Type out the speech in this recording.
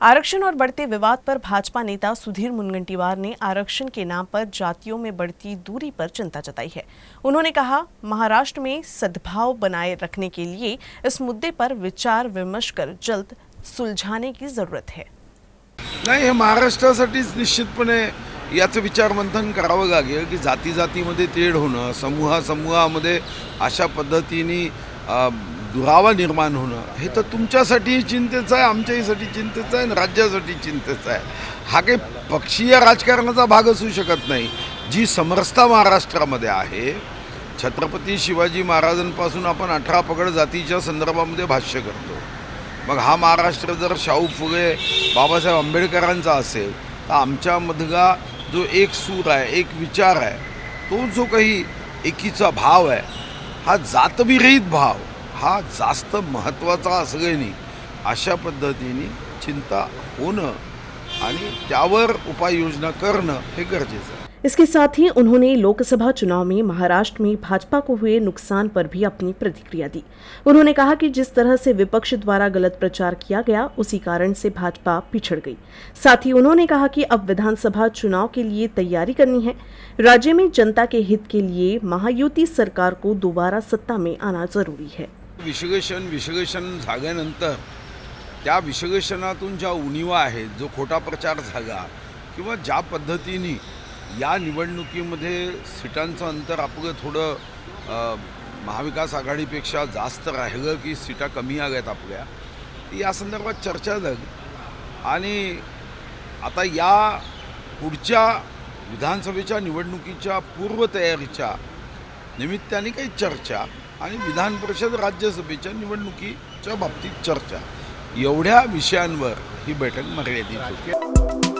आरक्षण और बढ़ते विवाद पर भाजपा नेता सुधीर मुनगंटीवार ने आरक्षण के नाम पर जातियों में बढ़ती दूरी पर चिंता जताई है। उन्होंने कहा, महाराष्ट्र में सद्भाव बनाए रखने के लिए इस मुद्दे पर विचार विमर्श कर जल्द सुलझाने की जरूरत है। नाही, हे महाराष्ट्रासाठीच निश्चितपणे याचं विचारमंथन करावं लागेल की जाती जातीमध्ये तेढ होणं, समूहामध्ये अशा पद्धतीने दुरावा निर्माण होणं हे तर तुमच्यासाठी चिंतेचं आहे, आमच्यासाठी चिंतेचं आहे आणि राज्यासाठी चिंतेचं आहे। हा काही पक्षीय राजकारणाचा भाग असू शकत नाही। जी समरसता महाराष्ट्रामध्ये आहे, छत्रपती शिवाजी महाराजांपासून आपण 18 पगड जातीच्या संदर्भामध्ये भाष्य करतो। मग हा महाराष्ट्र जर शाहू फुले बाबासाहेब आंबेडकरांचा असेल तर आमच्यामधला जो एक सूर आहे, एक विचार आहे, तो जो काही एकीचा भाव आहे, हा जातविरहित भाव हा जास्त महत्त्वाचा असलं नाही। अशा पद्धतीने चिंता होणं आणि त्यावर उपाययोजना करणं हे गरजेचं आहे। इसके साथ ही उन्होंने लोकसभा चुनाव में महाराष्ट्र में भाजपा को हुए नुकसान पर भी अपनी प्रतिक्रिया दी। उन्होंने कहा कि जिस तरह से विपक्ष द्वारा गलत प्रचार किया गया, उसी कारण से भाजपा पिछड़ गई। साथ ही उन्होंने कहा कि अब विधानसभा चुनाव के लिए तैयारी करनी है। राज्य में जनता के हित के लिए महायुति सरकार को दोबारा सत्ता में आना जरूरी है। विश्लेषण झाल्यानंतर त्या विश्लेषणातून ज्या उणिवा आहेत, जो खोटा प्रचार झाला किंवा ज्या पद्धतीने या निवडणुकीमध्ये सीटांचं अंतर आपलं थोडं महाविकास आघाडीपेक्षा जास्त राहिलं की सीटा कमी आल्यात आपल्या, या संदर्भात चर्चा झाली आणि आता या पुढच्या विधानसभेच्या निवडणुकीच्या पूर्वतयारीच्या निमित्ताने काही चर्चा आणि विधान परिषद राज्यसभेच्या निवडणुकीच्या बाबतीत चर्चा, एवढ्या विषयांवर ही बैठक मर्यादित होती।